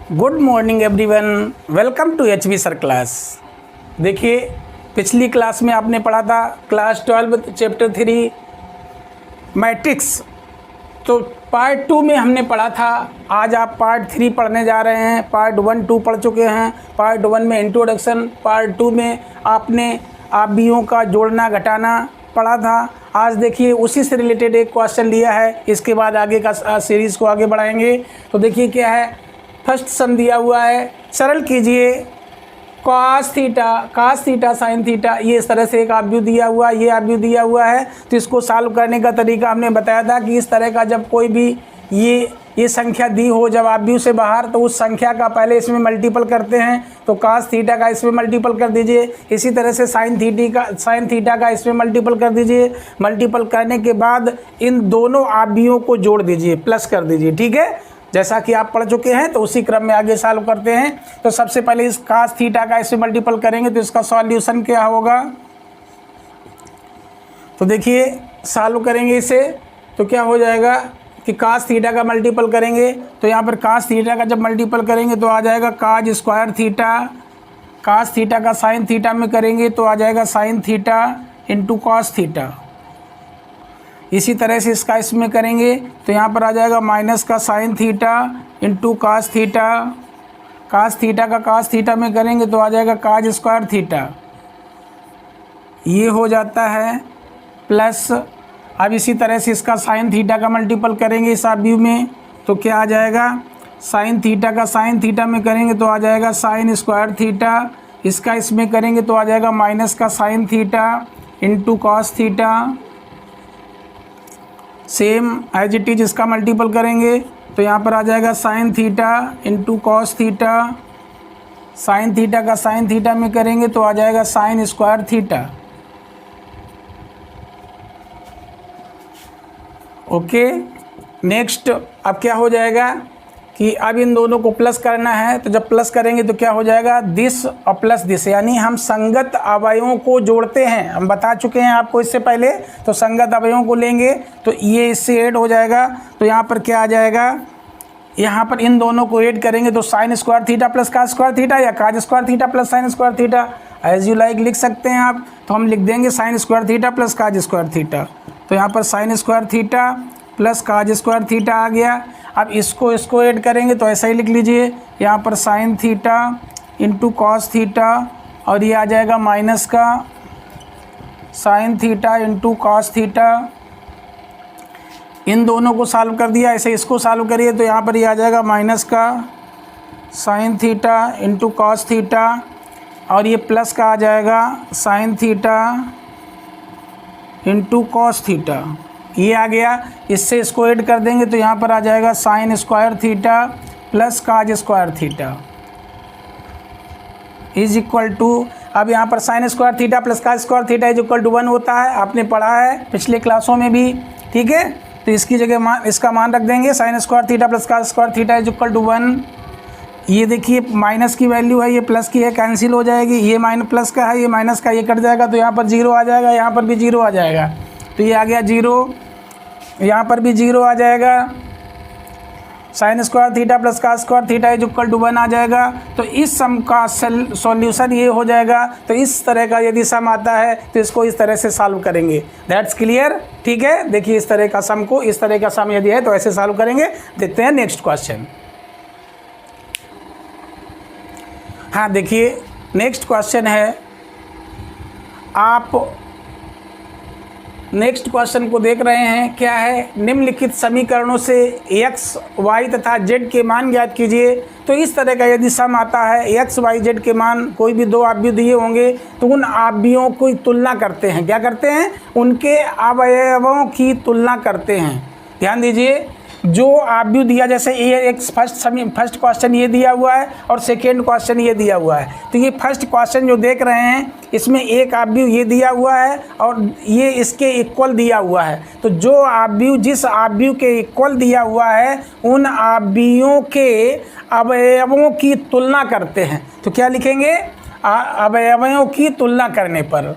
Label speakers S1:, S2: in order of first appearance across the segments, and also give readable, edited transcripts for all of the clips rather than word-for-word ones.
S1: Good morning everyone, welcome to HV sir class. देखिए, पिछली class में आपने पढ़ा था क्लास 12 चैप्टर 3 मैट्रिक्स। तो पार्ट 2 में हमने पढ़ा था। आज आप पार्ट 3 पढ़ने जा रहे हैं। पार्ट 1 2 पढ़ चुके हैं। पार्ट 1 में इंट्रोडक्शन, पार्ट 2 में आपने आबियों का जोड़ना घटाना पढ़ा था। आज देखिए उसी से रिलेटेड एक क्वेश्चन लिया है। इसके बाद आगे का सीरीज़ को आगे बढ़ाएंगे। तो देखिए क्या है, फर्स्ट सम दिया हुआ है, सरल कीजिए। cos थीटा साइन थीटा, ये इस तरह से एक आव्यूह दिया हुआ है, ये आव्यूह दिया हुआ है। तो इसको सॉल्व करने का तरीका हमने बताया था कि इस तरह का जब कोई भी ये संख्या दी हो जब आव्यूह से बाहर, तो उस संख्या का पहले इसमें मल्टीपल करते हैं। तो cos थीटा का इसमें मल्टीपल कर दीजिए। इसी तरह से साइन थीटा का इसमें मल्टीपल कर दीजिए। मल्टीपल करने के बाद इन दोनों आव्यूहों को जोड़ दीजिए, प्लस कर दीजिए। ठीक है, जैसा कि आप पढ़ चुके हैं। तो उसी क्रम में आगे सॉल्व करते हैं। तो सबसे पहले इस cos थीटा का इससे मल्टीपल करेंगे तो इसका सॉल्यूशन क्या होगा। तो देखिए सॉल्व करेंगे इसे तो क्या हो जाएगा कि cos थीटा का मल्टीपल करेंगे तो यहाँ पर cos थीटा का जब मल्टीपल करेंगे तो आ जाएगा cos square theta. cos theta का साइन थीटा में करेंगे तो आ जाएगा sine theta into cos theta. इसी तरह से इसका इसमें करेंगे तो यहाँ पर आ जाएगा माइनस का sine theta into cos theta. Cos theta का कास थीटा में करेंगे तो आ जाएगा काज स्क्वायर थीटा। ये हो जाता है प्लस। अब इसी तरह से इसका साइन थीटा का मल्टीपल करेंगे इस आव्यूह में तो क्या आ जाएगा, साइन थीटा का साइन थीटा में करेंगे तो आ जाएगा साइन स्क्वायर थीटा। इसका इसमें करेंगे तो आ जाएगा माइनस का sine theta into cos theta. Same as it is इसका मल्टीपल करेंगे तो यहाँ पर आ जाएगा sine theta into cos theta. Sine theta का साइन थीटा में करेंगे तो आ जाएगा sine square theta. Okay, next अब क्या हो जाएगा कि अब इन दोनों को प्लस करना है। तो जब प्लस करेंगे तो क्या हो जाएगा, दिस और प्लस दिस, यानी हम संगत अवयवों को जोड़ते हैं। हम बता चुके हैं आपको इससे पहले। तो संगत अवयवों को लेंगे तो ये इससे ऐड हो जाएगा। तो यहाँ पर क्या आ जाएगा, यहाँ पर इन दोनों को ऐड करेंगे तो sine square theta plus cos square theta या cos square theta plus sine square theta, as you like लिख सकते हैं आप। तो हम लिख देंगे sine square theta plus cos square theta. तो यहाँ पर sine square theta plus cos square theta आ गया। अब इसको ऐड करेंगे तो ऐसा ही लिख लीजिए, यहाँ पर sine theta into cos theta और ये आ जाएगा माइनस का sine theta into cos theta. इन दोनों को सॉल्व कर दिया। ऐसे इसको सॉल्व करिए तो यहाँ पर ये आ जाएगा माइनस का sine theta into cos theta और ये प्लस का आ जाएगा sine theta into cos theta. ये आ गया। इससे इसको ऐड कर देंगे तो यहाँ पर आ जाएगा sine square theta plus cos square theta is equal to, अब यहाँ पर sine square theta plus cos square theta is equal to 1 होता है। आपने पढ़ा है पिछले क्लासों में भी। ठीक है, तो इसकी जगह इसका मान रख देंगे sine square theta plus cos square theta is equal to 1। ये देखिए माइनस की वैल्यू है, ये प्लस की है, कैंसिल हो जाएगी। ये माइनस प्लस का है, ये माइनस का, ये कट जाएगा तो यहाँ पर 0 आ जाएगा, यहाँ पर भी 0 आ जाएगा। तो ये आ गया 0, यहाँ पर भी 0 आ जाएगा। Sine square theta plus cos square theta is equal to 1 आ जाएगा। तो इस सम का सॉल्यूशन ये हो जाएगा। तो इस तरह का यदि सम आता है तो इसको इस तरह से सॉल्व करेंगे। That's clear. ठीक है, देखिए इस तरह का सम को, इस तरह का सम यदि है तो ऐसे सॉल्व करेंगे। देखते हैं नेक्स्ट क्वेश्चन। हाँ देखिए नेक्स्ट क्वेश्चन है, आप नेक्स्ट क्वेश्चन को देख रहे हैं। क्या है, निम्नलिखित समीकरणों से x, y तथा z के मान ज्ञात कीजिए। तो इस तरह का यदि सम आता है, x, y, z के मान कोई भी दो आव्यूह दिए होंगे तो उन आव्यूहों की तुलना करते हैं। क्या करते हैं, उनके अवयवों की तुलना करते हैं। ध्यान दीजिए, जो आव्यूह दिया, जैसे ये एक फर्स्ट क्वेश्चन ये दिया हुआ है और सेकेंड क्वेश्चन ये दिया हुआ है। तो ये फर्स्ट क्वेश्चन जो देख रहे हैं इसमें एक आव्यूह ये दिया हुआ है और ये इसके इक्वल दिया हुआ है। तो जो आव्यूह जिस आव्यूह के इक्वल दिया हुआ है उन आव्यूहों के अवयवों की तुलना करते हैं। तो क्या लिखेंगे, अवयवों की तुलना करने पर।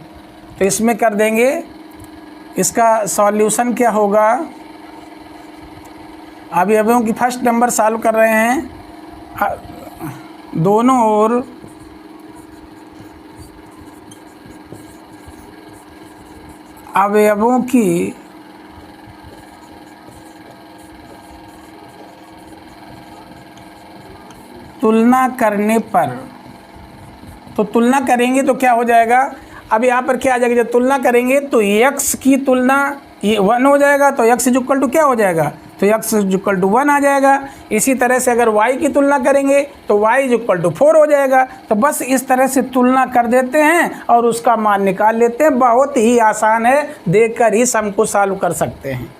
S1: तो इसमें कर देंगे, इसका सॉल्यूशन क्या होगा, अवयवों की फर्स्ट नंबर सॉल्व कर रहे हैं। दोनों ओर अवयवों की तुलना करने पर, तो तुलना करेंगे तो क्या हो जाएगा, अब यहाँ पर क्या आ जाएगा, जब तुलना करेंगे तो x की तुलना ये 1 हो जाएगा, तो x इक्वल टू क्या हो जाएगा, तो x इक्वल टू 1 आ जाएगा। इसी तरह से अगर y की तुलना करेंगे तो y इक्वल टू 4 हो जाएगा। तो बस इस तरह से तुलना कर देते हैं और उसका मान निकाल लेते हैं। बहुत ही आसान है, देखकर ही सम को सॉल्व कर सकते हैं।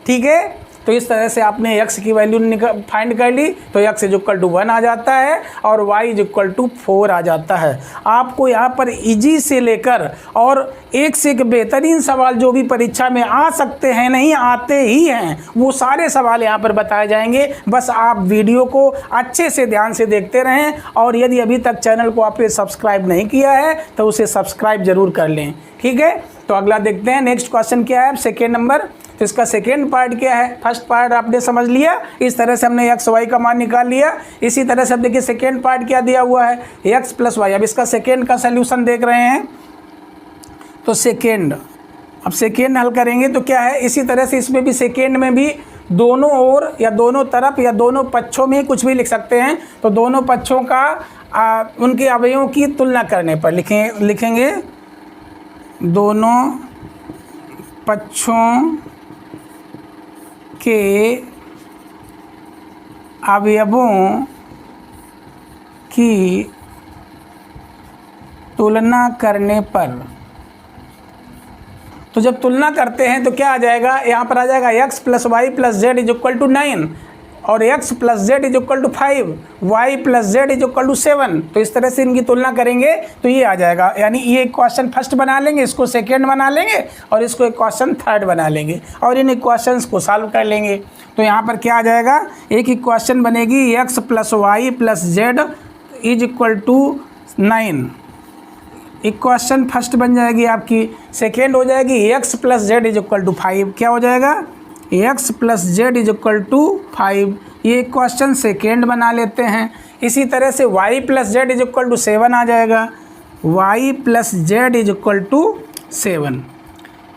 S1: ठीक है, तो इस तरह से आपने x की वैल्यू फाइंड कर ली, तो x इक्वल टू 1 आ जाता है और y इक्वल टू 4 आ जाता है। आपको यहाँ पर इजी से लेकर और एक से एक बेहतरीन सवाल जो भी परीक्षा में आ सकते हैं, नहीं आते ही हैं, वो सारे सवाल यहाँ पर बताए जाएंगे। बस आप वीडियो को अच्छे से ध्यान से देखते रहें और यदि अभी तक चैनल को आपने सब्सक्राइब नहीं किया है तो उसे सब्सक्राइब जरूर कर लें। ठीक है, तो अगला देखते हैं नेक्स्ट क्वेश्चन क्या है, सेकेंड नंबर। तो इसका सेकेंड पार्ट क्या है, फर्स्ट पार्ट आपने समझ लिया, इस तरह से हमने x y का मान निकाल लिया। इसी तरह से अब देखिए सेकेंड पार्ट क्या दिया हुआ है, x प्लस वाई। अब इसका सेकेंड का सोल्यूशन देख रहे हैं, तो सेकेंड, अब सेकेंड हल करेंगे तो क्या है, इसी तरह से इसमें भी सेकेंड में भी दोनों ओर या दोनों तरफ या दोनों पक्षों में कुछ भी लिख सकते हैं। तो दोनों पक्षों का उनके अवयवों की तुलना करने पर लिखेंगे दोनों पक्षों के अवयवों की तुलना करने पर। तो जब तुलना करते हैं तो क्या आ जाएगा, यहाँ पर आ जाएगा x plus Y plus Z is equal to 9 और x plus Z is equal to 5, y plus Z is equal to 7। तो इस तरह से इनकी तुलना करेंगे तो ये आ जाएगा, यानी ये क्वेश्चन फर्स्ट बना लेंगे, इसको सेकेंड बना लेंगे और इसको एक क्वेश्चन थर्ड बना लेंगे और इन इक्वेशंस को सॉल्व कर लेंगे। तो यहाँ पर क्या आ जाएगा, एक इक्वेशन बनेगी x plus Y plus Z is equal to 9, equation first बन जाएगी आपकी। सेकेंड हो जाएगी x plus Z is equal to 5, क्या हो जाएगा, x plus Z is equal to 5, ये क्वेश्चन सेकेंड बना लेते हैं। इसी तरह से y plus Z is equal to 7 आ जाएगा, y plus Z is equal to 7,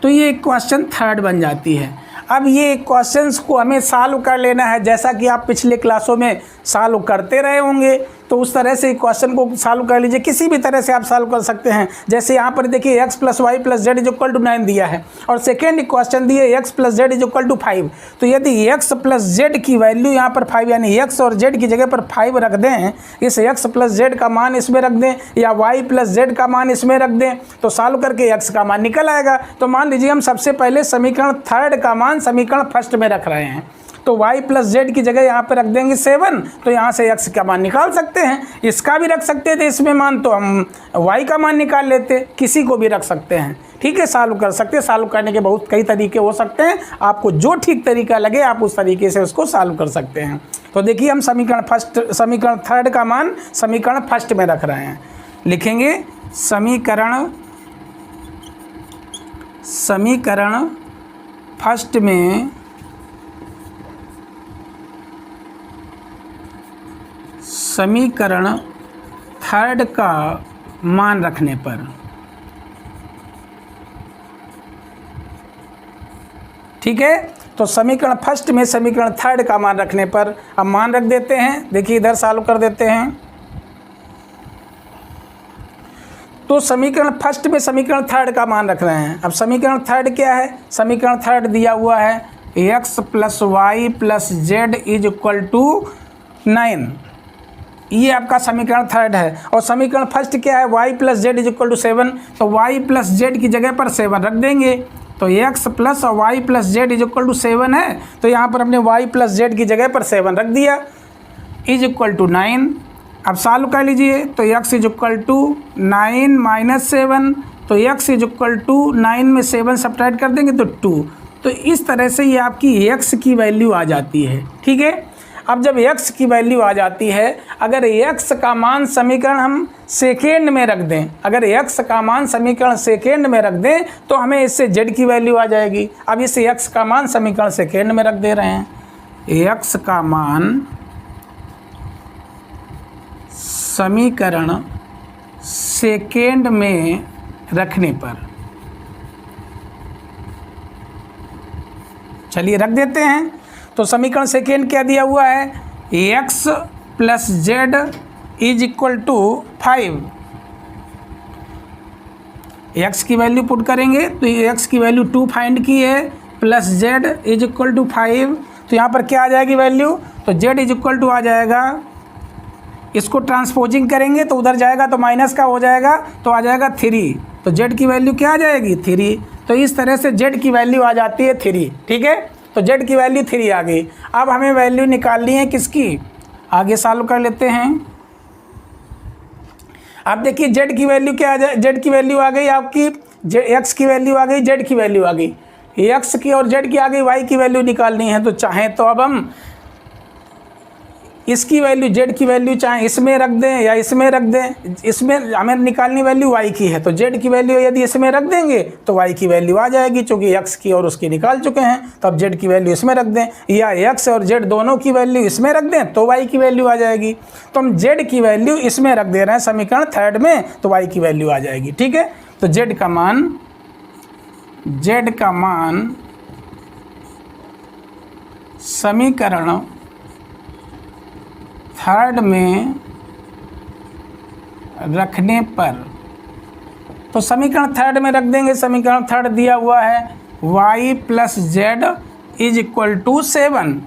S1: तो ये क्वेश्चन थर्ड बन जाती है। अब ये क्वेश्चंस को हमें सॉल्व कर लेना है, जैसा कि आप पिछले क्लासों में सॉल्व करते रहे होंगे। तो उस तरह से क्वेश्चन को सॉल्व कर लीजिए, किसी भी तरह से आप सॉल्व कर सकते हैं। जैसे यहाँ पर देखिए x plus Y plus Z is equal to 9 दिया है और सेकेंड क्वेश्चन दिए x plus Z is equal to 5। तो यदि x प्लस जेड की वैल्यू यहाँ पर 5, यानी x और z की जगह पर 5 रख दें, इस x प्लस जेड का मान इसमें रख दें या y प्लस जेड का मान इसमें रख दें, तो सॉल्व करके x का मान निकल आएगा। तो मान लीजिए हम सबसे पहले समीकरण थर्ड का मान समीकरण फर्स्ट में रख रहे हैं, तो y प्लस जेड की जगह यहाँ पे रख देंगे 7, तो यहाँ से x का मान निकाल सकते हैं। इसका भी रख सकते थे इसमें मान, तो हम y का मान निकाल लेते, किसी को भी रख सकते हैं। ठीक है, सॉल्व कर सकते हैं। सॉल्व करने के बहुत कई तरीके हो सकते हैं, आपको जो ठीक तरीका लगे आप उस तरीके से उसको सॉल्व कर सकते हैं। तो देखिए हम समीकरण थर्ड का मान समीकरण फर्स्ट में रख रहे हैं, लिखेंगे समीकरण फर्स्ट में समीकरण थर्ड का मान रखने पर। ठीक है, तो समीकरण फर्स्ट में समीकरण थर्ड का मान रखने पर अब मान रख देते हैं। देखिए इधर सॉल्व कर देते हैं, तो समीकरण फर्स्ट में समीकरण थर्ड का मान रख रहे हैं। अब समीकरण थर्ड क्या है, समीकरण थर्ड दिया हुआ है x plus Y plus Z is equal to 9, ये आपका समीकरण थर्ड है। और समीकरण फर्स्ट क्या है, y plus Z is equal to 7, तो y प्लस जेड की जगह पर 7 रख देंगे। तो x प्लस और y plus Z is equal to 7 है, तो यहाँ पर हमने y प्लस जेड की जगह पर 7 रख दिया, इज इक्वल टू 9। अब सॉल्व कर लीजिए, तो x is equal to 9 minus 7, तो x इज इक्वल टू 9 में 7 सब्ट्रैक्ट कर देंगे तो 2। तो इस तरह से ये आपकी x की वैल्यू आ जाती है। ठीक है, अब जब x की वैल्यू आ जाती है, अगर x का मान समीकरण हम सेकेंड में रख दें, अगर x का मान समीकरण सेकेंड में रख दें तो हमें इससे z की वैल्यू आ जाएगी। अब इस x का मान समीकरण सेकेंड में रख दे रहे हैं, x का मान समीकरण सेकेंड में रखने पर, चलिए रख देते हैं। तो समीकरण सेकेंड क्या दिया हुआ है, x plus Z is equal to 5। x की वैल्यू पुट करेंगे तो ये x की वैल्यू 2 फाइंड की है, plus z is equal to 5। तो यहाँ पर क्या आ जाएगी वैल्यू, तो z इज इक्वल टू आ जाएगा, इसको ट्रांसपोजिंग करेंगे तो उधर जाएगा तो माइनस का हो जाएगा, तो आ जाएगा 3। तो z की वैल्यू क्या आ जाएगी 3। तो इस तरह से z की वैल्यू आ जाती है 3, ठीक है। तो z की वैल्यू 3 आ गई। अब हमें वैल्यू निकालनी है किसकी, आगे सॉल्व कर लेते हैं। अब देखिए z की वैल्यू क्या आ जाए, z की वैल्यू आ गई आपकी, x की वैल्यू आ गई, z की वैल्यू आ गई, x की और z की आ गई, y की वैल्यू निकालनी है। तो चाहें तो अब हम इसकी वैल्यू z की वैल्यू चाहे इसमें रख दें या इसमें रख दें, इसमें हमें निकालनी वैल्यू y की है, तो z की वैल्यू यदि इसमें रख देंगे तो y की वैल्यू आ जाएगी, चूँकि x की और उसकी निकाल चुके हैं। तो अब z की वैल्यू इसमें रख दें, या x और z दोनों की वैल्यू इसमें रख दें तो y की वैल्यू आ जाएगी। तो हम z की वैल्यू इसमें रख दे रहे हैं समीकरण थर्ड में, तो y की वैल्यू आ जाएगी, ठीक है। तो z का मान समीकरण थर्ड में रखने पर, तो समीकरण थर्ड में रख देंगे। समीकरण थर्ड दिया हुआ है y plus Z is equal to 7।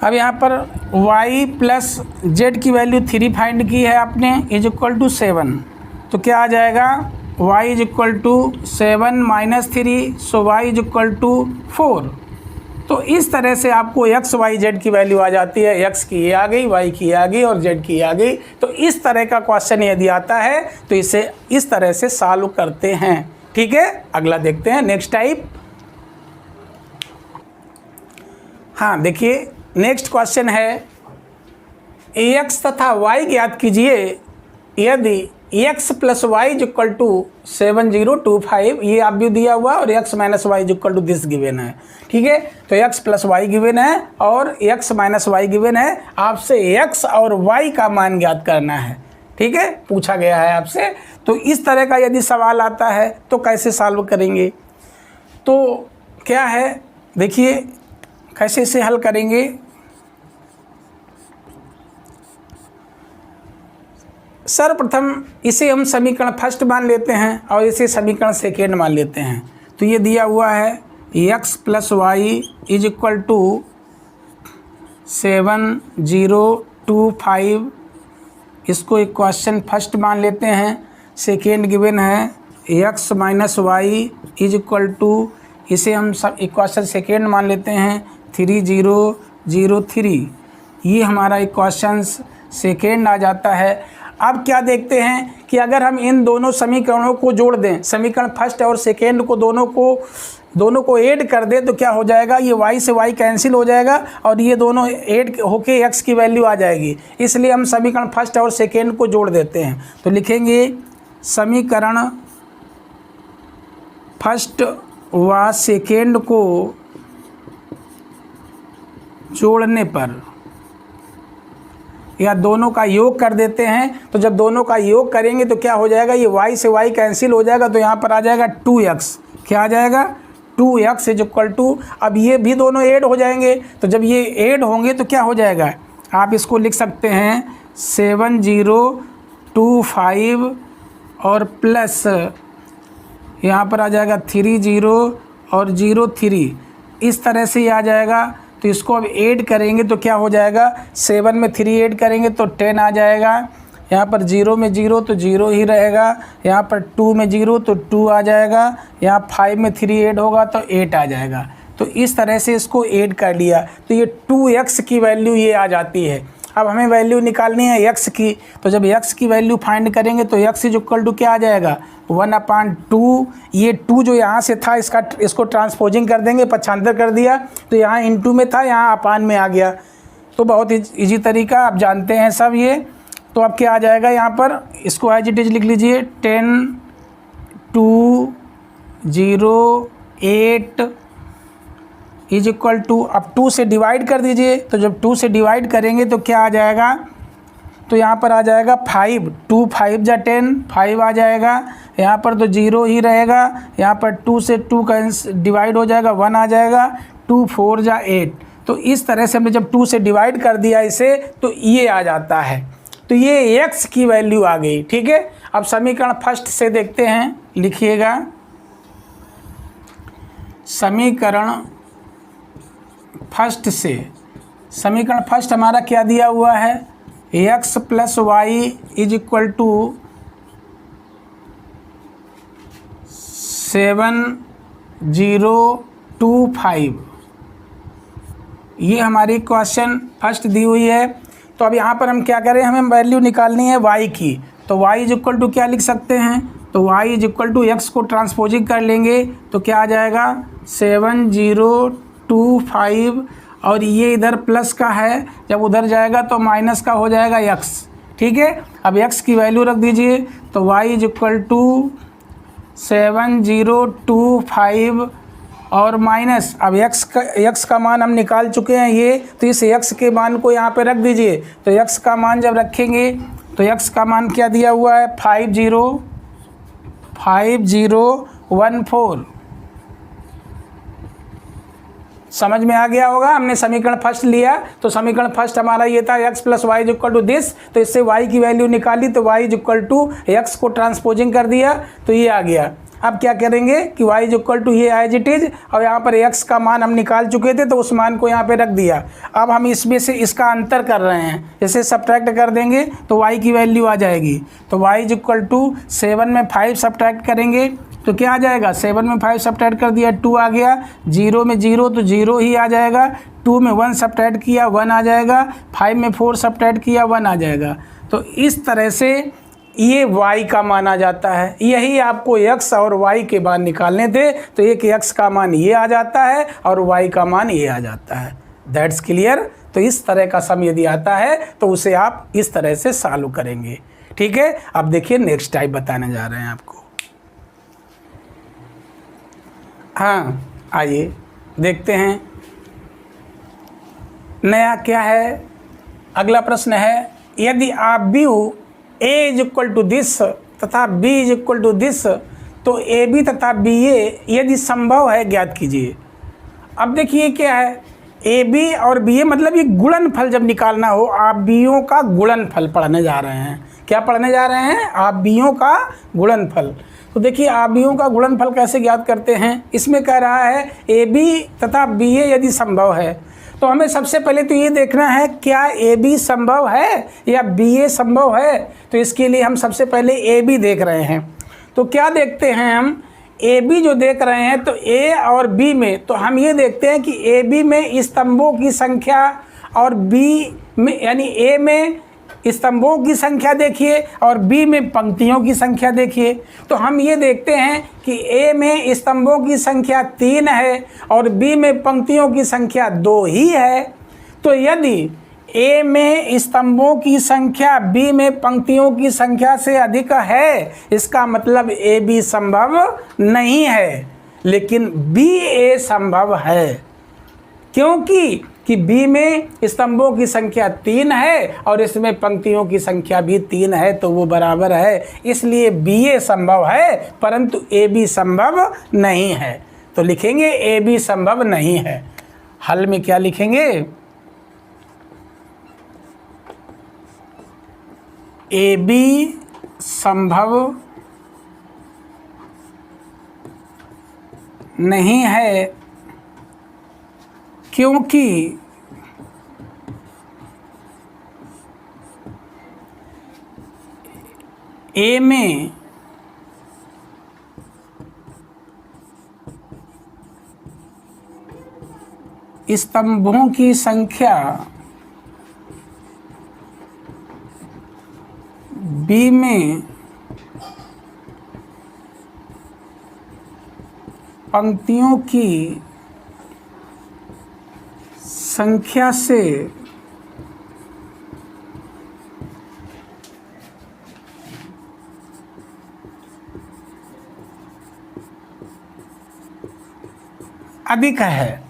S1: अब यहाँ पर y प्लस जेड की वैल्यू 3 फाइंड की है आपने, इज इक्वल टू 7। तो क्या आ जाएगा, y is equal to 7 minus 3, so y is equal to 4। तो इस तरह से आपको x, y, z की वैल्यू आ जाती है, x की ये आ गई, y की ये आ गई और z की ये आ गई। तो इस तरह का क्वेश्चन यदि आता है तो इसे इस तरह से सॉल्व करते हैं, ठीक है। अगला देखते हैं, नेक्स्ट टाइप। हाँ देखिए, नेक्स्ट क्वेश्चन है, x तथा y ज्ञात कीजिए यदि x plus y is equal to 7025, ये आप भी दिया हुआ, और x minus y is equal to this given है, ठीक है। तो x प्लस वाई गिवन है और x माइनस वाई गिवन है, आपसे x और y का मान ज्ञात करना है, ठीक है, पूछा गया है आपसे। तो इस तरह का यदि सवाल आता है तो कैसे सॉल्व करेंगे, तो क्या है देखिए कैसे इसे हल करेंगे। सर्वप्रथम इसे हम समीकरण फर्स्ट मान लेते हैं और इसे समीकरण सेकेंड मान लेते हैं। तो ये दिया हुआ है x plus y is equal to 7025, इसको इक्वेशन फर्स्ट मान लेते हैं। सेकेंड गिवन है x minus y is equal to, इसे हम सब इक्वेशन सेकेंड मान लेते हैं 3003। ये हमारा इक्वेशन सेकेंड आ जाता है। अब क्या देखते हैं कि अगर हम इन दोनों समीकरणों को जोड़ दें, समीकरण फर्स्ट और सेकेंड को दोनों को ऐड कर दें, तो क्या हो जाएगा, ये y से y कैंसिल हो जाएगा और ये दोनों ऐड होके x की वैल्यू आ जाएगी। इसलिए हम समीकरण फर्स्ट और सेकेंड को जोड़ देते हैं। तो लिखेंगे समीकरण फर्स्ट व सेकेंड को जोड़ने पर, या दोनों का योग कर देते हैं। तो जब दोनों का योग करेंगे तो क्या हो जाएगा, ये y से y कैंसिल हो जाएगा, तो यहाँ पर आ जाएगा 2x। क्या आ जाएगा, 2x इज इक्वल टू, अब ये भी दोनों ऐड हो जाएंगे। तो जब ये ऐड होंगे तो क्या हो जाएगा, आप इसको लिख सकते हैं 7025 और प्लस यहाँ पर आ जाएगा 30 और 03, इस तरह से ये आ जाएगा। तो इसको अब ऐड करेंगे तो क्या हो जाएगा, 7 में 3 ऐड करेंगे तो 10 आ जाएगा। यहाँ पर 0 में 0 तो 0 ही रहेगा, यहाँ पर 2 में 0 तो 2 आ जाएगा, यहाँ 5 में 3 ऐड होगा तो 8 आ जाएगा। तो इस तरह से इसको ऐड कर लिया तो ये 2x की वैल्यू ये आ जाती है। अब हमें वैल्यू निकालनी है x की, तो जब x की वैल्यू फाइंड करेंगे तो x इज इक्वल टू क्या आ जाएगा, 1/2। ये 2 जो यहाँ से था इसको ट्रांसपोजिंग कर देंगे, पक्षांतर कर दिया, तो यहाँ इनटू में था, यहाँ अपान में आ गया। तो बहुत ईजी तरीका, आप जानते हैं सब ये। तो अब क्या आ जाएगा, यहाँ पर इसको एज इट इज लिख लीजिए 10/2 0 8 इज इक्वल टू, अब 2 से डिवाइड कर दीजिए, तो जब 2 से डिवाइड करेंगे तो क्या आ जाएगा, तो यहाँ पर आ जाएगा 5, 2 5 जा 10, 5 आ जाएगा, यहाँ पर तो 0 ही रहेगा, यहाँ पर 2 से 2 का डिवाइड हो जाएगा, 1 आ जाएगा, 2 4 जा 8। तो इस तरह से हमने जब 2 से डिवाइड कर दिया इसे तो ये आ जाता है, तो ये x की वैल्यू आ गई। ठीक है, अब समीकरण फर्स्ट से देखते हैं, लिखिएगा समीकरण फर्स्ट से। समीकरण फर्स्ट हमारा क्या दिया हुआ है, x plus y is equal to 7025, ये हमारी क्वेश्चन फर्स्ट दी हुई है। तो अब यहाँ पर हम क्या करें, हमें वैल्यू निकालनी है y की, तो y इज इक्वल टू क्या लिख सकते हैं, तो y is equal to x को ट्रांसपोजिंग कर लेंगे तो क्या आ जाएगा 7025, और ये इधर प्लस का है, जब उधर जाएगा तो माइनस का हो जाएगा x। ठीक है, अब x की वैल्यू रख दीजिए, तो y इज इक्वल टू 7025 और माइनस, अब x का मान हम निकाल चुके हैं ये, तो इस x के मान को यहाँ पे रख दीजिए। तो x का मान जब रखेंगे तो x का मान क्या दिया हुआ है 5014। समझ में आ गया होगा, हमने समीकरण फर्स्ट लिया, तो समीकरण फर्स्ट हमारा ये था x plus y is equal to this, तो इससे y की वैल्यू निकाली, तो y is equal to x को ट्रांसपोजिंग कर दिया तो ये आ गया। अब क्या करेंगे कि y इज इक्वल टू ये एज इट इज, और यहाँ पर x का मान हम निकाल चुके थे तो उस मान को यहाँ पे रख दिया। अब हम इसमें से इसका अंतर कर रहे हैं, जैसे सब्ट्रैक्ट कर देंगे तो y की वैल्यू आ जाएगी, तो y इज इक्वल टू 7 में 5 सब्ट्रैक्ट करेंगे तो क्या आ जाएगा, 7 में 5 सब्ट्रैक्ट कर दिया 2 आ गया, 0 में 0 तो 0 ही आ जाएगा, 2 में 1 सब्ट्रैक्ट किया 1 आ जाएगा, 5 में 4 सब्ट्रैक्ट किया 1 आ जाएगा। तो इस तरह से ये y का मान आ जाता है। यही आपको x और y के मान निकालने थे, तो एक x का मान ये आ जाता है और y का मान ये आ जाता है। That's clear. तो इस तरह का सम यदि आता है तो उसे आप इस तरह से सॉल्व करेंगे। ठीक है, अब देखिए नेक्स्ट टाइप बताने जा रहे हैं आपको। हाँ, आइए देखते हैं नया क्या है। अगला प्रश्न है, यदि आप व्यू a is equal to this तथा b is equal to this, तो ए बी तथा बी ए यदि संभव है ज्ञात कीजिए। अब देखिए क्या है, ए बी और बी ए मतलब ये गुणनफल जब निकालना हो, आप बीओं का गुणनफल पढ़ने जा रहे हैं। क्या पढ़ने जा रहे हैं, आप बीओं का गुणनफल। तो देखिए आप बीओं का गुणनफल कैसे ज्ञात करते हैं, इसमें कह रहा है ए बी तथा बी ए यदि संभव है, तो हमें सबसे पहले तो ये देखना है क्या ए बी संभव है या बी ए संभव है। तो इसके लिए हम सबसे पहले ए बी देख रहे हैं। तो क्या देखते हैं हम, ए बी जो देख रहे हैं तो ए और बी में, तो हम ये देखते हैं कि ए बी में स्तंभों की संख्या और बी में यानी ए में स्तंभों की संख्या देखिए और बी में पंक्तियों की संख्या देखिए। तो हम ये देखते हैं कि ए में स्तंभों की संख्या 3 है और बी में पंक्तियों की संख्या 2 ही है। तो यदि ए में स्तंभों की संख्या बी में पंक्तियों की संख्या से अधिक है, इसका मतलब ए बी संभव नहीं है, लेकिन बी ए संभव है। क्योंकि बी में स्तंभों की संख्या 3 है और इसमें पंक्तियों की संख्या भी 3 है, तो वो बराबर है, इसलिए बी ए संभव है परंतु ए बी संभव नहीं है। तो लिखेंगे ए बी संभव नहीं है। हल में क्या लिखेंगे, ए बी संभव नहीं है क्योंकि ए में स्तंभों की संख्या बी में पंक्तियों की संख्या से अधिक है।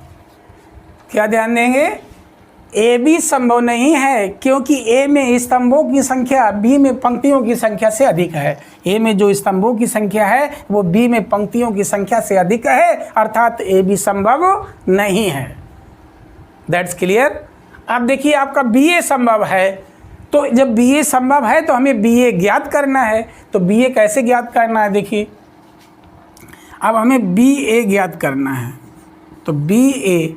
S1: क्या ध्यान देंगे, ए बी संभव नहीं है क्योंकि ए में स्तंभों की संख्या बी में पंक्तियों की संख्या से अधिक है। ए में जो स्तंभों की संख्या है वो बी में पंक्तियों की संख्या से अधिक है, अर्थात ए बी संभव नहीं है। That's clear. अब देखिए आपका बी ए संभव है, तो जब बी ए संभव है तो हमें बी ए ज्ञात करना है। तो बी ए कैसे ज्ञात करना है, देखिए अब हमें बी ए ज्ञात करना है। तो बी ए,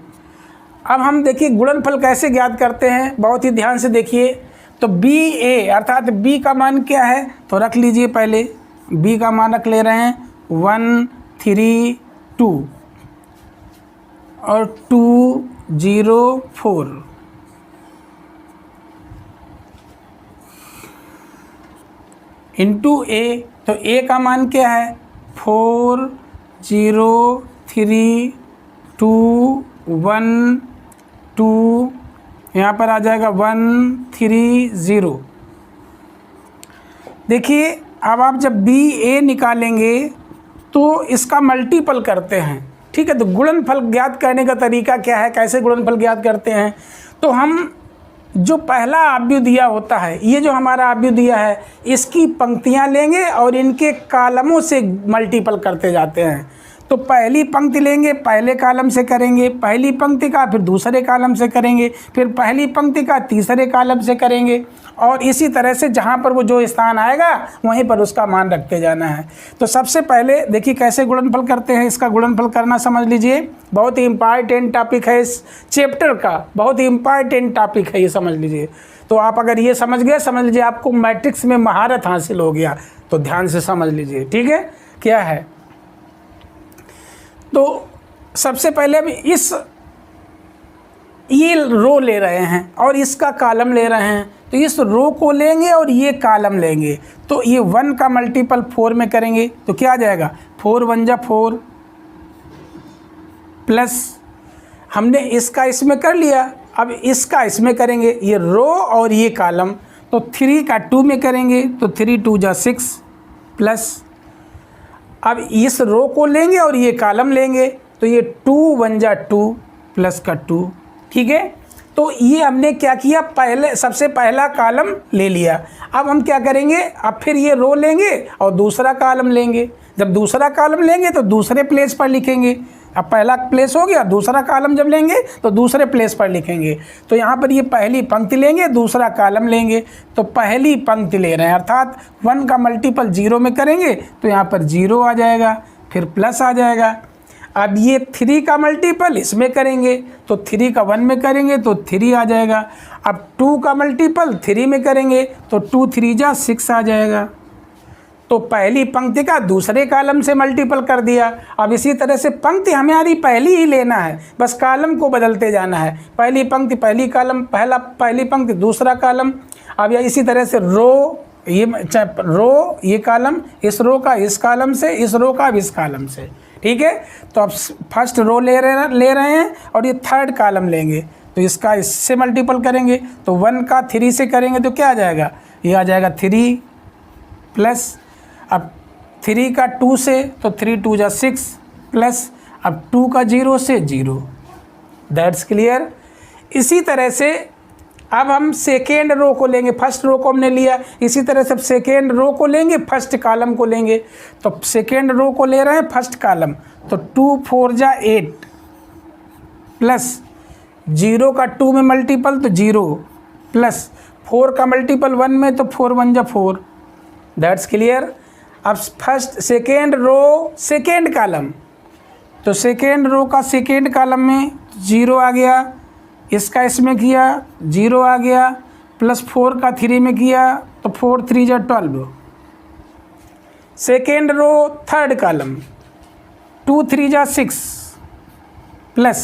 S1: अब हम देखिए गुणनफल कैसे ज्ञात करते हैं, बहुत ही ध्यान से देखिए। तो बी ए अर्थात बी का मान क्या है, तो रख लीजिए, पहले बी का मान रख ले रहे हैं 1 3 2 और 2 0 4। इंटू ए, तो ए का मान क्या है 4 0 3 2 1 2, यहाँ पर आ जाएगा 1 3 0। देखिए अब आप जब बी ए निकालेंगे तो इसका मल्टीपल करते हैं, ठीक है। तो गुणनफल ज्ञात करने का तरीका क्या है, कैसे गुणनफल ज्ञात करते हैं, तो हम जो पहला आव्यूह दिया होता है, ये जो हमारा आव्यूह दिया है, इसकी पंक्तियाँ लेंगे और इनके कालमों से मल्टीपल करते जाते हैं। तो पहली पंक्ति लेंगे, पहले कॉलम से करेंगे, पहली पंक्ति का फिर दूसरे कॉलम से करेंगे, फिर पहली पंक्ति का तीसरे कॉलम से करेंगे, और इसी तरह से जहाँ पर वो जो स्थान आएगा वहीं पर उसका मान रखते जाना है। तो सबसे पहले देखिए कैसे गुणनफल करते हैं, इसका गुणनफल करना समझ लीजिए, बहुत ही इम्पॉर्टेंट टॉपिक है इस चैप्टर का, बहुत ही इम्पॉर्टेंट टॉपिक है ये, समझ लीजिए। तो आप अगर ये समझ गए, समझ लीजिए आपको मैट्रिक्स में महारत हासिल हो गया। तो ध्यान से समझ लीजिए, ठीक है, क्या है। तो सबसे पहले हम ये रो ले रहे हैं और इसका कॉलम ले रहे हैं, तो इस रो को लेंगे और ये कॉलम लेंगे। तो ये 1 का मल्टीपल 4 में करेंगे तो क्या आ जाएगा 4 1 जा 4, प्लस हमने इसका इसमें कर लिया, अब इसका इसमें करेंगे, ये रो और ये कॉलम। तो 3 का 2 में करेंगे तो 3 2 जा 6, प्लस अब इस रो को लेंगे और ये कॉलम लेंगे, तो ये 2 1 जा 2 प्लस का 2, ठीक है। तो ये हमने क्या किया, पहले सबसे पहला कॉलम ले लिया। अब हम क्या करेंगे, अब फिर ये रो लेंगे और दूसरा कॉलम लेंगे। जब दूसरा कॉलम लेंगे तो दूसरे प्लेस पर लिखेंगे। अब पहला प्लेस हो गया, दूसरा कॉलम जब लेंगे तो दूसरे प्लेस पर लिखेंगे। तो यहाँ पर ये पहली पंक्ति लेंगे, दूसरा कॉलम लेंगे। तो पहली पंक्ति ले रहे हैं, अर्थात 1 का मल्टीपल 0 में करेंगे तो यहाँ पर 0 आ जाएगा, फिर प्लस आ जाएगा। अब ये 3 का मल्टीपल इसमें करेंगे तो 3 का 1 में करेंगे तो 3 आ जाएगा। अब 2 का मल्टीपल 3 में करेंगे तो 2 3 जा 6 आ जाएगा। तो पहली पंक्ति का दूसरे कॉलम से मल्टीपल कर दिया। अब इसी तरह से पंक्ति हमारी पहली ही लेना है, बस कॉलम को बदलते जाना है। पहली पंक्ति पहली कॉलम, पहली पंक्ति दूसरा कॉलम। अब या इसी तरह से रो ये कॉलम, इस रो का इस कॉलम से, इस रो का इस कॉलम से, ठीक है। तो अब फर्स्ट रो ले रहे हैं और ये थर्ड कॉलम लेंगे, तो इसका इससे मल्टीपल करेंगे। तो 1 का 3 से करेंगे तो क्या आ जाएगा, ये आ जाएगा 3, प्लस अब 3 का 2 से तो 3 2 जा 6, प्लस अब 2 का 0 से 0। That's clear. इसी तरह से अब हम सेकेंड रो को लेंगे, फर्स्ट रो को हमने लिया, इसी तरह से सेकेंड रो को लेंगे, फर्स्ट कॉलम को लेंगे। तो सेकेंड रो को ले रहे हैं फर्स्ट कॉलम, तो 2 4 जा 8, प्लस 0 का 2 में मल्टीपल तो 0, प्लस 4 का मल्टीपल 1 में तो 4 1 जा 4। That's clear. अब first second row second column, तो सेकेंड रो का सेकेंड कॉलम में 0 आ गया, इसका इसमें किया 0 आ गया, प्लस 4 का 3 में किया तो 4 3 जा 12। सेकेंड रो थर्ड कॉलम 2 3 जा 6, प्लस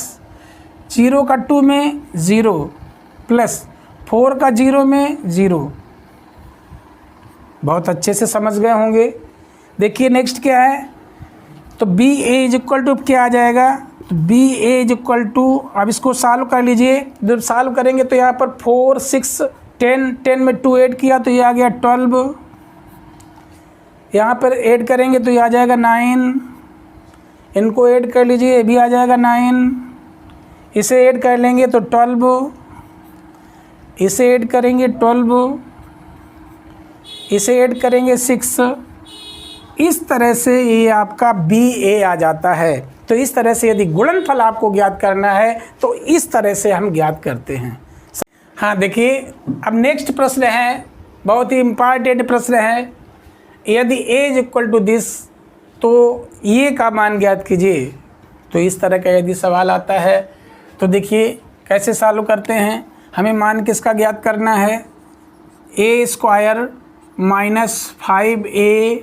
S1: 0 का 2 में 0, प्लस 4 का 0 में 0। बहुत अच्छे से समझ गए होंगे। देखिए नेक्स्ट क्या है, तो b a is equal to क्या आ जाएगा, तो b a is equal to, अब इसको सॉल्व कर लीजिए। जब सॉल्व करेंगे तो यहाँ पर 4 6 10, 10 में 2 ऐड किया तो ये आ गया 12, यहाँ पर ऐड करेंगे तो ये आ जाएगा 9, इनको ऐड कर लीजिए, ये भी आ जाएगा 9, इसे ऐड कर लेंगे तो 12, इसे ऐड करेंगे 12, इसे ऐड करेंगे 6। इस तरह से ये आपका BA आ जाता है। तो इस तरह से यदि गुणनफल आपको ज्ञात करना है तो इस तरह से हम ज्ञात करते हैं। हाँ देखिए, अब नेक्स्ट प्रश्न है, बहुत ही इम्पॉर्टेंट प्रश्न है। यदि A is equal to this तो ये का मान ज्ञात कीजिए। तो इस तरह का यदि सवाल आता है तो देखिए कैसे सॉल्व करते हैं। हमें मान किसका ज्ञात करना है, A square minus 5A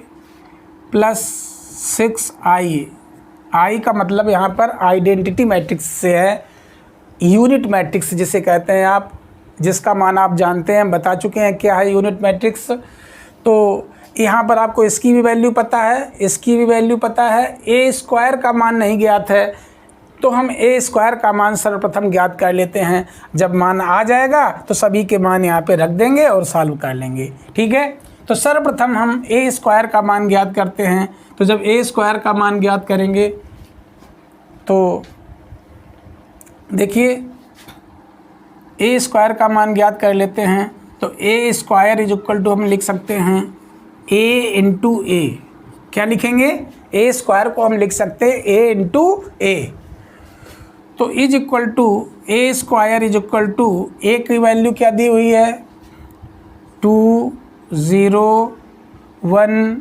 S1: plus 6I। I का मतलब यहाँ पर आइडेंटिटी मैट्रिक्स से है, यूनिट मैट्रिक्स जिसे कहते हैं आप, जिसका मान आप जानते हैं, बता चुके हैं क्या है यूनिट मैट्रिक्स। तो यहाँ पर आपको इसकी भी वैल्यू पता है, इसकी भी वैल्यू पता है। A स्क्वायर का मान नहीं ज्ञात है तो हम A स्क्वायर का मान सर्वप्रथम ज्ञात कर लेते हैं। जब मान आ जाएगा तो सभी के मान यहाँ पे रख देंगे और सॉल्व कर लेंगे। ठीक है, तो सर्वप्रथम हम A स्क्वायर का मान ज्ञात करते हैं। तो जब A स्क्वायर का मान ज्ञात करेंगे तो देखिए A स्क्वायर का मान ज्ञात कर लेते हैं। तो A square is equal to हम लिख सकते हैं A इंटू A। क्या लिखेंगे, A स्क्वायर को हम लिख सकते हैं A इंटू A। तो is equal to A square is equal to A की वैल्यू क्या दी हुई है, 2 0 1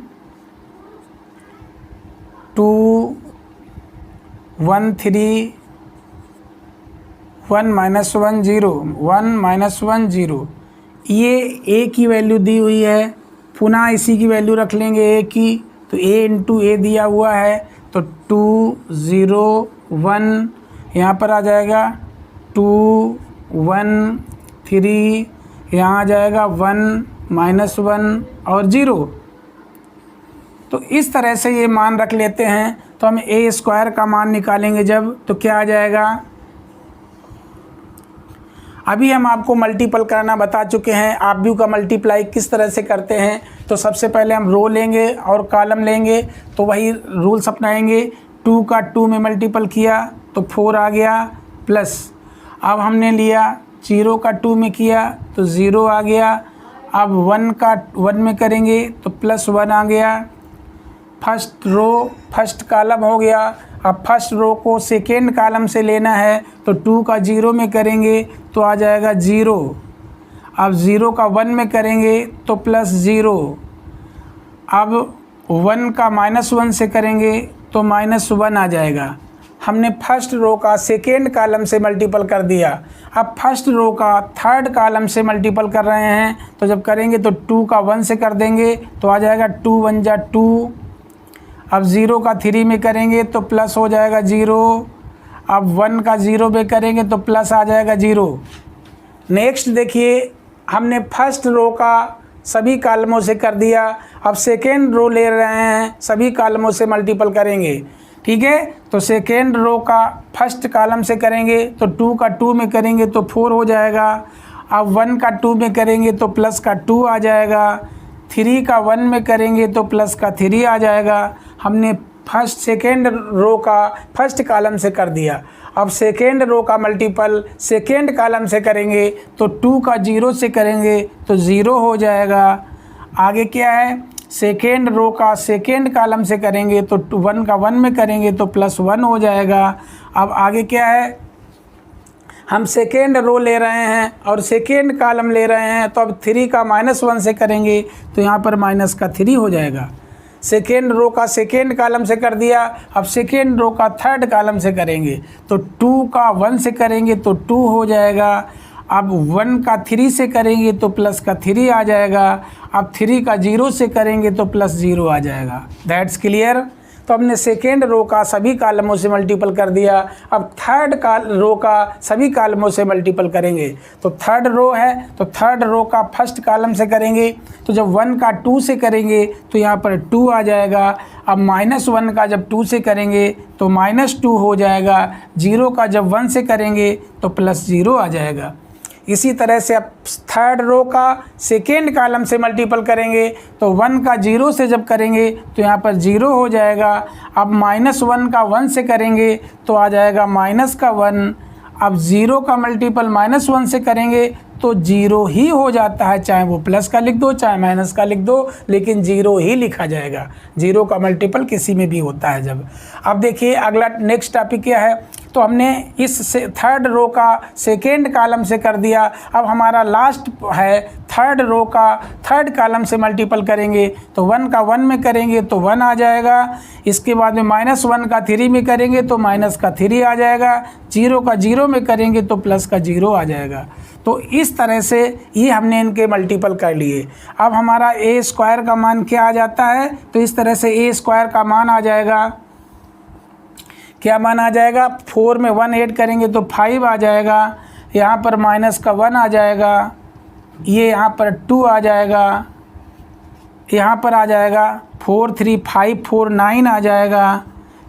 S1: 2 1 3 1 माइनस 1 0 1 माइनस 1 0। ये A की वैल्यू दी हुई है, पुनः इसी की वैल्यू रख लेंगे A की। तो A इंटू A दिया हुआ है तो 2 0 1 यहाँ पर आ जाएगा 2 1 3, यहाँ आ जाएगा 1 माइनस 1 और 0। तो इस तरह से ये मान रख लेते हैं। तो हम A स्क्वायर का मान निकालेंगे जब, तो क्या आ जाएगा, अभी हम आपको मल्टीपल करना बता चुके हैं। आप भी का मल्टीप्लाई किस तरह से करते हैं। तो सबसे पहले हम रो लेंगे और कॉलम लेंगे, तो वही रूल्स अपनाएंगे। 2 का 2 में मल्टीपल किया तो 4 आ गया, प्लस अब हमने लिया 0 का 2 में किया तो 0 आ गया। अब 1 का 1 में करेंगे तो प्लस 1 आ गया। फर्स्ट रो फर्स्ट कॉलम हो गया। अब फर्स्ट रो को सेकेंड कॉलम से लेना है तो 2 का 0 में करेंगे तो आ जाएगा 0। अब 0 का 1 में करेंगे तो प्लस 0। अब 1 का माइनस 1 से करेंगे तो माइनस 1 आ जाएगा। हमने फर्स्ट रो का सेकेंड कॉलम से मल्टीपल कर दिया। अब फर्स्ट रो का थर्ड कॉलम से मल्टीपल कर रहे हैं, तो जब करेंगे तो 2 का 1 से कर देंगे तो आ जाएगा 2 1 जा 2। अब 0 का 3 में करेंगे तो प्लस हो जाएगा 0। अब 1 का 0 में करेंगे तो प्लस आ जाएगा 0। नेक्स्ट देखिए, हमने फर्स्ट रो का सभी कॉलमों से कर दिया। अब सेकेंड रो ले रहे हैं, सभी कॉलमों से मल्टीपल करेंगे। ठीक है, तो सेकेंड रो का फर्स्ट कॉलम से करेंगे तो 2 का 2 में करेंगे तो 4 हो जाएगा। अब 1 का 2 में करेंगे तो प्लस का 2 आ जाएगा। 3 का 1 में करेंगे तो प्लस का 3 आ जाएगा। हमने फर्स्ट सेकेंड रो का फर्स्ट कॉलम से कर दिया। अब सेकेंड रो का मल्टीपल सेकेंड कॉलम से करेंगे तो 2 का 0 से करेंगे तो 0 हो जाएगा। आगे क्या है, सेकेंड रो का सेकेंड कॉलम से करेंगे तो 1 का 1 में करेंगे तो प्लस 1 हो जाएगा। अब आगे क्या है, हम सेकेंड रो ले रहे हैं और सेकेंड कॉलम ले रहे हैं, तो अब 3 का माइनस 1 से करेंगे तो यहाँ पर माइनस का 3 हो जाएगा। सेकेंड रो का सेकेंड कॉलम से कर दिया। अब सेकेंड रो का थर्ड कॉलम से करेंगे तो 2 का 1 से करेंगे तो 2 हो जाएगा। अब 1 का 3 से करेंगे तो प्लस का 3 आ जाएगा। अब 3 का 0 से करेंगे तो प्लस 0 आ जाएगा। That's clear. तो हमने सेकेंड रो का सभी कॉलमों से मल्टीपल कर दिया। अब थर्ड रो का सभी कॉलमों से मल्टीपल करेंगे। तो थर्ड रो है तो थर्ड रो का फर्स्ट कॉलम से करेंगे, तो जब 1 का 2 से करेंगे तो यहाँ पर 2 आ जाएगा। अब -1 का जब 2 से करेंगे तो -2 हो जाएगा। 0 का जब 1 से करेंगे तो +0 आ जाएगा। इसी तरह से अब थर्ड रो का सेकेंड कॉलम से मल्टीपल करेंगे तो 1 का 0 से जब करेंगे तो यहाँ पर 0 हो जाएगा। अब -1 का 1 से करेंगे तो आ जाएगा -1। अब 0 का मल्टीपल -1 से करेंगे तो 0 ही हो जाता है, चाहे वो प्लस का लिख दो चाहे माइनस का लिख दो, लेकिन 0 ही लिखा जाएगा। 0 का मल्टीपल किसी में भी होता है जब। अब देखिए अगला नेक्स्ट टॉपिक क्या है, तो हमने इस से थर्ड रो का सेकेंड कॉलम से कर दिया। अब हमारा लास्ट है थर्ड रो का थर्ड कॉलम से मल्टीपल करेंगे, तो 1 का 1 में करेंगे तो 1 आ जाएगा। इसके बाद में -1 का 3 में करेंगे तो माइनस का 3 आ जाएगा। 0 का 0 में करेंगे तो प्लस का 0 आ जाएगा। तो इस तरह से ये हमने इनके मल्टीपल कर लिए। अब हमारा a स्क्वायर का मान क्या आ जाता है, तो इस तरह से a स्क्वायर का मान आ जाएगा, क्या मान आ जाएगा, 4 में 1 ऐड करेंगे तो 5 आ जाएगा। यहाँ पर माइनस का 1 आ जाएगा, ये यहाँ पर 2 आ जाएगा, यहाँ पर आ जाएगा 4 3 5 4 9 आ जाएगा।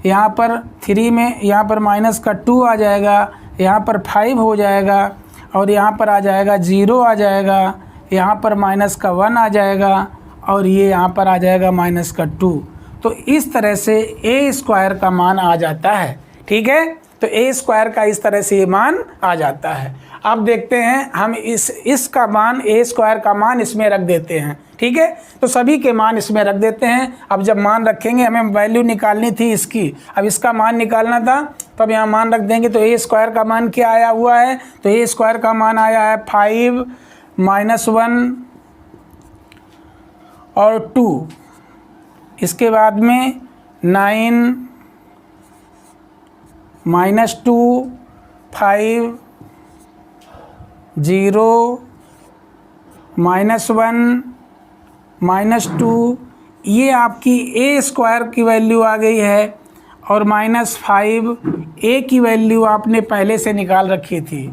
S1: यहाँ पर 3 में यहाँ पर माइनस का 2 आ जाएगा, यहाँ पर 5 हो जाएगा, और यहाँ पर आ जाएगा 0 आ जाएगा, यहाँ पर माइनस का 1 आ जाएगा, और ये यहाँ पर आ जाएगा माइनस का 2। तो इस तरह से a स्क्वायर का मान आ जाता है। ठीक है, तो a स्क्वायर का इस तरह से ये मान आ जाता है। अब देखते हैं हम इसका मान a स्क्वायर का मान इसमें रख देते हैं। ठीक है, तो सभी के मान इसमें रख देते हैं। अब जब मान रखेंगे हमें वैल्यू निकालनी थी इसकी, अब इसका मान निकालना था, तो अब यहाँ मान रख देंगे। तो a स्क्वायर का मान क्या आया हुआ है, तो a स्क्वायर का मान आया है 5 -1 और 2, इसके बाद में 9 -2 5 0 -1 -2, ये आपकी a स्क्वायर की वैल्यू आ गई है, और -5 a की वैल्यू आपने पहले से निकाल रखी थी।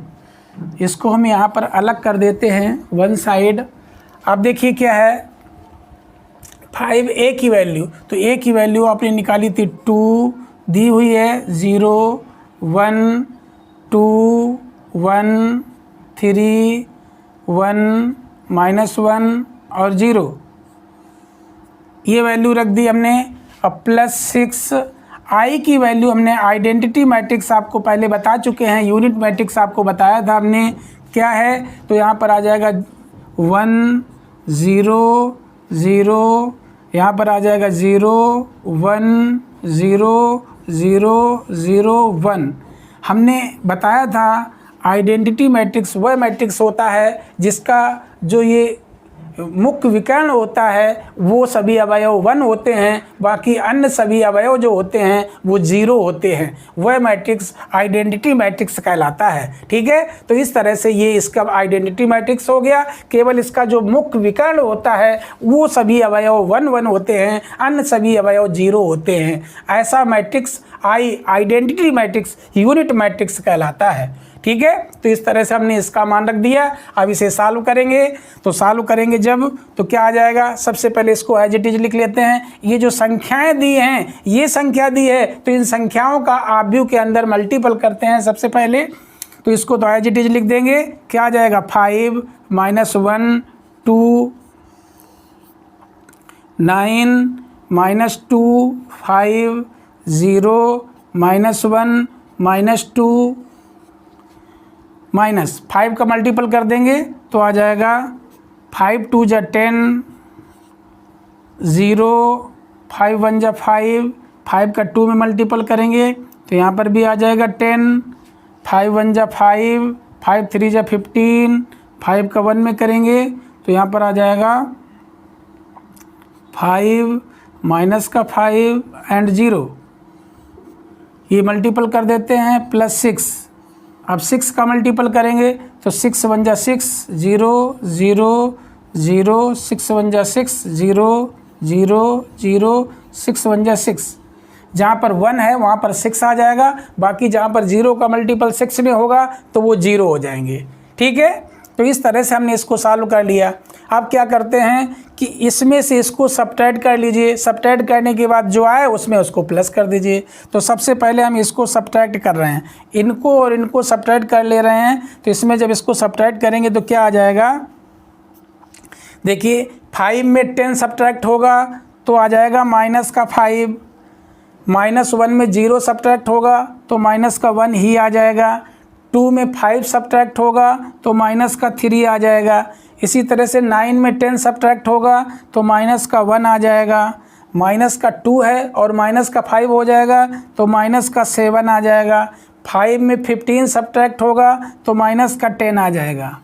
S1: इसको हम यहाँ पर अलग कर देते हैं वन साइड। अब देखिए क्या है, 5 a की वैल्यू, तो a की वैल्यू आपने निकाली थी 2 दी हुई है, 0 1 2 1 3 1 -1 और 0, ये वैल्यू रख दी हमने। अब +6 i की वैल्यू हमने आइडेंटिटी मैट्रिक्स आपको पहले बता चुके हैं, यूनिट मैट्रिक्स आपको बताया था हमने क्या है, तो यहाँ पर आ जाएगा 1 0 0, यहाँ पर आ जाएगा 0 1 0 0 0 1। हमने बताया था आइडेंटिटी मैट्रिक्स वह मैट्रिक्स होता है जिसका जो ये मुख्य विकर्ण होता है वो सभी अवयव 1 होते हैं, बाकी अन्य सभी अवयव जो होते हैं वो 0 होते हैं। वह मैट्रिक्स आइडेंटिटी मैट्रिक्स कहलाता है। ठीक है, तो इस तरह से ये इसका आइडेंटिटी मैट्रिक्स हो गया। केवल इसका जो मुख्य विकर्ण होता है वो सभी अवयव 1 1 होते हैं, अन्य सभी अवयव 0 होते हैं। ऐसा matrix identity matrix unit matrix कहलाता है। ठीक है, तो इस तरह से हमने इसका मान रख दिया। अब इसे सॉल्व करेंगे, तो सॉल्व करेंगे जब, तो क्या आ जाएगा, सबसे पहले इसको एज इट इज लिख लेते हैं। ये जो संख्याएं दी हैं, ये संख्या दी है, तो इन संख्याओं का आव्यूह के अंदर मल्टीपल करते हैं सबसे पहले। तो इसको तो एज इट इज लिख देंगे, क्या आ जाएगा 5 -1 2 9 -2 5 0 -1 -2 -5 का मल्टीपल कर देंगे तो आ जाएगा 5 2 जा 10 0 5 1 जा 5 5 का 2 में मल्टीपल करेंगे तो यहाँ पर भी आ जाएगा 10 5 1 जा 5 5 3 जा 15 5 का 1 में करेंगे तो यहाँ पर आ जाएगा 5 माइनस का 5 एंड 0, ये मल्टीपल कर देते हैं +6। अब 6 का मल्टीपल करेंगे तो 6 1 जा 6 0 0 0 6 1 जा 6 0 0 0 6 1 जा 6। जहाँ पर 1 है वहाँ पर 6 आ जाएगा, बाकी जहाँ पर 0 का मल्टीपल 6 में होगा तो वो 0 हो जाएंगे। ठीक है, तो इस तरह से हमने इसको सॉल्व कर लिया। अब क्या करते हैं कि इसमें से इसको सब्ट्रैक्ट कर लीजिए। सब्ट्रैक्ट करने के बाद जो आए उसमें उसको प्लस कर दीजिए। तो सबसे पहले हम इसको सब्ट्रैक्ट कर रहे हैं, इनको और इनको सब्ट्रैक्ट कर ले रहे हैं। तो इसमें जब इसको सब्ट्रैक्ट करेंगे तो क्या आ जाएगा, देखिए 5 में 10 सब्ट्रैक्ट होगा तो आ जाएगा माइनस का 5, -1 में 0 सब्ट्रैक्ट होगा तो माइनस का 1 ही आ जाएगा। 2 में 5 सब्ट्रैक्ट होगा तो माइनस का 3 आ जाएगा। इसी तरह से 9 में 10 सब्ट्रैक्ट होगा तो माइनस का 1 आ जाएगा। माइनस का 2 है और माइनस का 5 हो जाएगा तो माइनस का 7 आ जाएगा। 5 में 15 सब्ट्रैक्ट होगा तो माइनस का 10 आ जाएगा।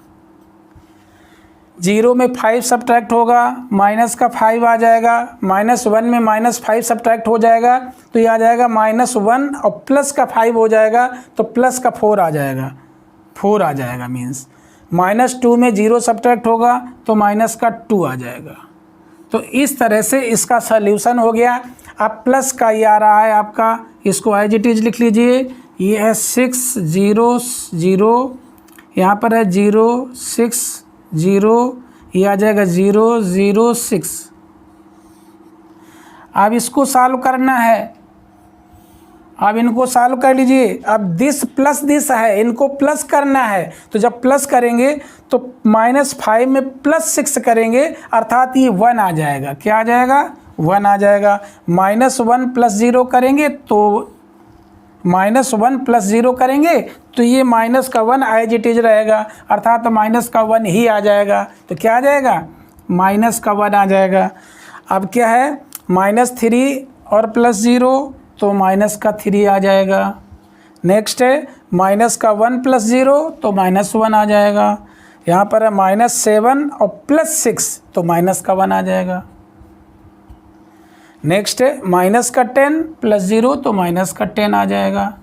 S1: 0 में 5 सब्ट्रैक्ट होगा माइनस का 5 आ जाएगा। -1 में -5 सब्ट्रैक्ट हो जाएगा तो ये आ जाएगा -1 और प्लस का 5 हो जाएगा तो प्लस का 4 आ जाएगा। 4 आ जाएगा मीन्स। -2 में 0 सब्ट्रैक्ट होगा तो माइनस का 2 आ जाएगा। तो इस तरह से इसका सल्यूशन हो गया। अब प्लस का ये आ रहा है आपका, इसको एज इट इज लिख लीजिए। ये है 6 0 0, यहाँ पर है 0 6 0, ये आ जाएगा 0 0 6। अब इसको सॉल्व करना है। अब इनको सॉल्व कर लीजिए। अब दिस प्लस दिस है, इनको प्लस करना है। तो जब प्लस करेंगे तो -5 में +6 करेंगे अर्थात ये 1 आ जाएगा। क्या आ जाएगा? 1 आ जाएगा। -1 + 0 करेंगे तो -1 + 0 करेंगे तो ये माइनस का 1 एज इट इज रहेगा अर्थात माइनस का 1 ही आ जाएगा। तो क्या आ जाएगा? माइनस का 1 आ जाएगा। अब क्या है? -3 और +0 तो माइनस का 3 आ जाएगा। नेक्स्ट है माइनस का 1 + 0 तो -1 आ जाएगा। यहाँ पर है -7 और +6 तो माइनस का 1 आ जाएगा। नेक्स्ट है माइनस का 10 + 0 तो माइनस का 10 आ जाएगा।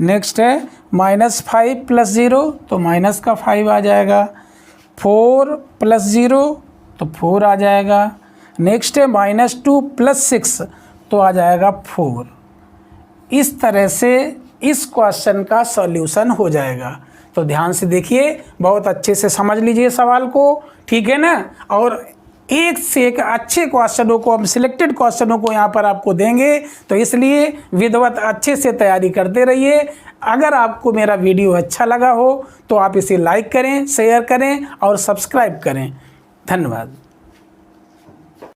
S1: नेक्स्ट है -5 + 0 तो माइनस का 5 आ जाएगा। 4 + 0 तो 4 आ जाएगा। नेक्स्ट है -2 + 6 तो आ जाएगा 4। इस तरह से इस क्वेश्चन का सॉल्यूशन हो जाएगा। तो ध्यान से देखिए, बहुत अच्छे से समझ लीजिए सवाल को, ठीक है ना। और एक से एक अच्छे क्वेश्चनों को हम सिलेक्टेड क्वेश्चनों को यहाँ पर आपको देंगे, तो इसलिए विधिवत अच्छे से तैयारी करते रहिए। अगर आपको मेरा वीडियो अच्छा लगा हो तो आप इसे लाइक करें, शेयर करें और सब्सक्राइब करें। धन्यवाद।